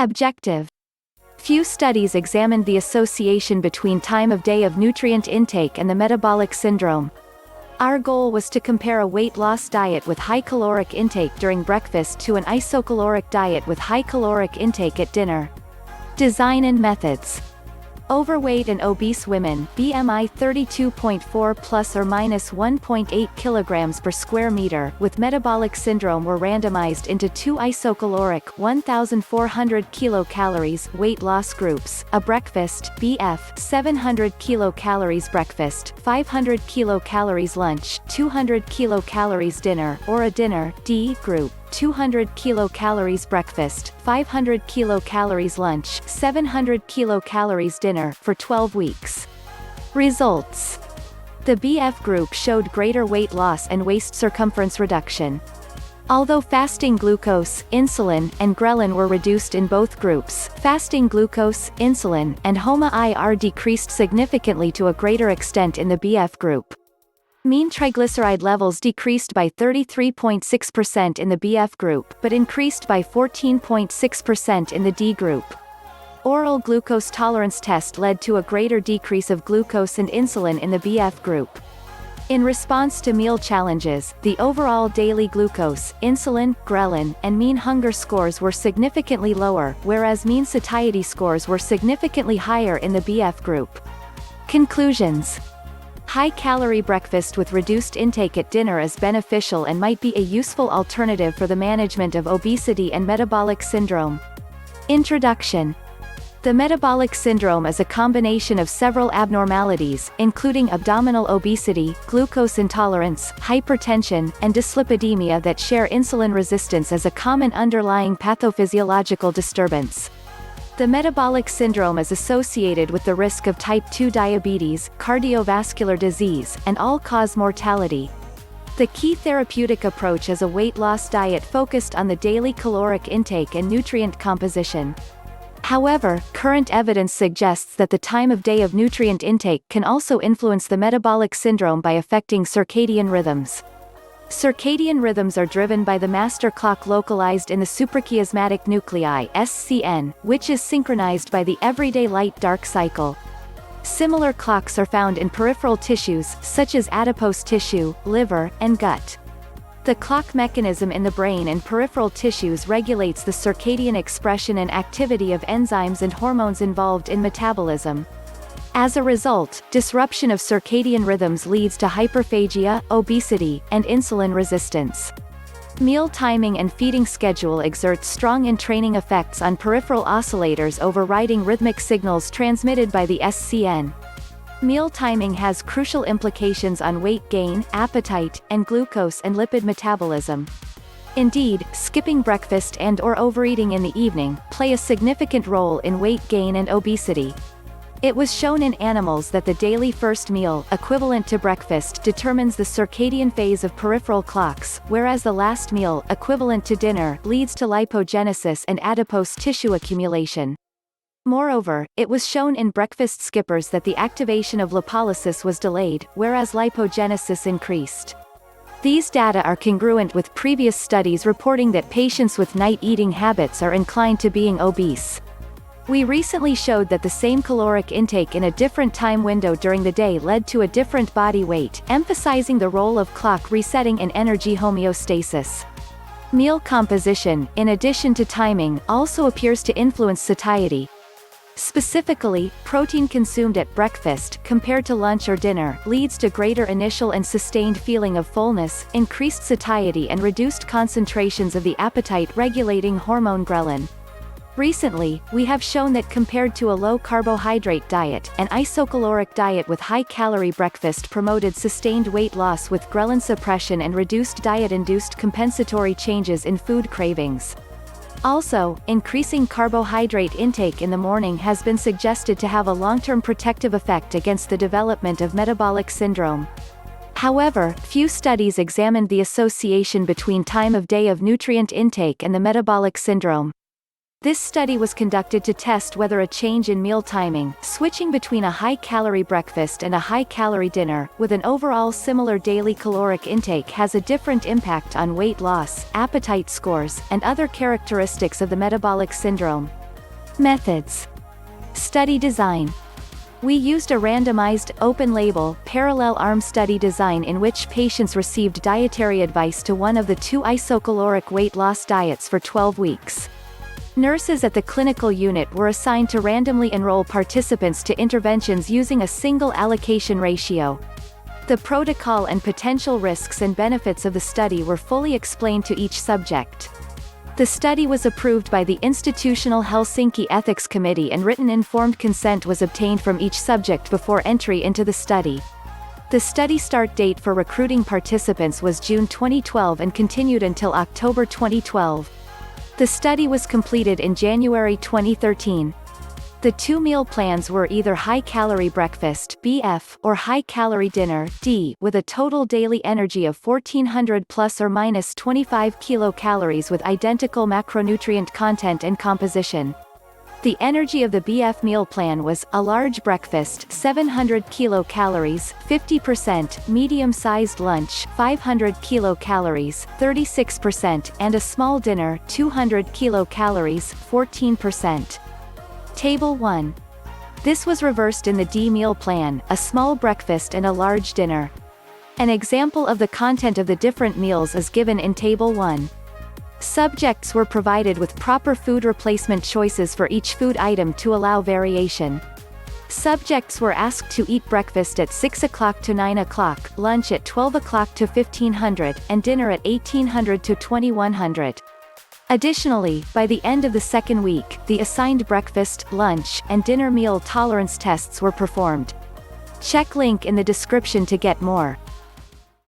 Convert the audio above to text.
Objective. Few studies examined the association between time of day of nutrient intake and the metabolic syndrome. Our goal was to compare a weight loss diet with high caloric intake during breakfast to an isocaloric diet with high caloric intake at dinner. Design and methods. Overweight and obese women, BMI 32.4 plus or minus 1.8 kilograms per square meter, with metabolic syndrome were randomized into two isocaloric 1,400 kilocalories weight loss groups: a breakfast (BF) 700 kilocalories breakfast, 500 kilocalories lunch, 200 kilocalories dinner, or a dinner D group. 200 kilocalories breakfast, 500 kilocalories lunch, 700 kilocalories dinner, for 12 weeks. Results. The BF group showed greater weight loss and waist circumference reduction. Although fasting glucose, insulin, and ghrelin were reduced in both groups, fasting glucose, insulin, and HOMA-IR decreased significantly to a greater extent in the BF group. Mean triglyceride levels decreased by 33.6% in the BF group but increased by 14.6% in the D group. Oral glucose tolerance test led to a greater decrease of glucose and insulin in the BF group. In response to meal challenges, the overall daily glucose, insulin, ghrelin, and mean hunger scores were significantly lower, whereas mean satiety scores were significantly higher in the BF group. Conclusions. High-calorie breakfast with reduced intake at dinner is beneficial and might be a useful alternative for the management of obesity and metabolic syndrome. Introduction. The metabolic syndrome is a combination of several abnormalities, including abdominal obesity, glucose intolerance, hypertension, and dyslipidemia that share insulin resistance as a common underlying pathophysiological disturbance. The metabolic syndrome is associated with the risk of type 2 diabetes, cardiovascular disease, and all-cause mortality. The key therapeutic approach is a weight loss diet focused on the daily caloric intake and nutrient composition. However, current evidence suggests that the time of day of nutrient intake can also influence the metabolic syndrome by affecting circadian rhythms. Circadian rhythms are driven by the master clock localized in the suprachiasmatic nuclei (SCN), which is synchronized by the everyday light-dark cycle. Similar clocks are found in peripheral tissues, such as adipose tissue, liver, and gut. The clock mechanism in the brain and peripheral tissues regulates the circadian expression and activity of enzymes and hormones involved in metabolism. As a result, disruption of circadian rhythms leads to hyperphagia, obesity, and insulin resistance. Meal timing and feeding schedule exert strong entraining effects on peripheral oscillators overriding rhythmic signals transmitted by the SCN. Meal timing has crucial implications on weight gain, appetite, and glucose and lipid metabolism. Indeed, skipping breakfast and/or overeating in the evening play a significant role in weight gain and obesity. It was shown in animals that the daily first meal, equivalent to breakfast, determines the circadian phase of peripheral clocks, whereas the last meal, equivalent to dinner, leads to lipogenesis and adipose tissue accumulation. Moreover, it was shown in breakfast skippers that the activation of lipolysis was delayed, whereas lipogenesis increased. These data are congruent with previous studies reporting that patients with night eating habits are inclined to being obese. We recently showed that the same caloric intake in a different time window during the day led to a different body weight, emphasizing the role of clock resetting in energy homeostasis. Meal composition, in addition to timing, also appears to influence satiety. Specifically, protein consumed at breakfast, compared to lunch or dinner, leads to greater initial and sustained feeling of fullness, increased satiety and reduced concentrations of the appetite-regulating hormone ghrelin. Recently, we have shown that compared to a low-carbohydrate diet, an isocaloric diet with high-calorie breakfast promoted sustained weight loss with ghrelin suppression and reduced diet-induced compensatory changes in food cravings. Also, increasing carbohydrate intake in the morning has been suggested to have a long-term protective effect against the development of metabolic syndrome. However, few studies examined the association between time of day of nutrient intake and the metabolic syndrome. This study was conducted to test whether a change in meal timing, switching between a high-calorie breakfast and a high-calorie dinner, with an overall similar daily caloric intake has a different impact on weight loss, appetite scores, and other characteristics of the metabolic syndrome. Methods. Study design. We used a randomized, open-label, parallel-arm study design in which patients received dietary advice to one of the two isocaloric weight loss diets for 12 weeks. Nurses at the clinical unit were assigned to randomly enroll participants to interventions using a single allocation ratio. The protocol and potential risks and benefits of the study were fully explained to each subject. The study was approved by the Institutional Helsinki Ethics Committee and written informed consent was obtained from each subject before entry into the study. The study start date for recruiting participants was June 2012 and continued until October 2012. The study was completed in January 2013. The two meal plans were either high-calorie breakfast (BF) or high-calorie dinner (D), with a total daily energy of 1400 plus or minus 25 kilocalories with identical macronutrient content and composition. The energy of the BF meal plan was a large breakfast 700 kilocalories, 50%, medium-sized lunch 500 kilocalories, 36%, and a small dinner 200 kilocalories, 14%. Table 1. This was reversed in the D meal plan, a small breakfast and a large dinner. An example of the content of the different meals is given in Table 1. Subjects were provided with proper food replacement choices for each food item to allow variation. Subjects were asked to eat breakfast at 6 o'clock to 9 o'clock, lunch at 12 o'clock to 1500, and dinner at 1800 to 2100. Additionally, by the end of the second week, the assigned breakfast, lunch, and dinner meal tolerance tests were performed. Check link in the description to get more.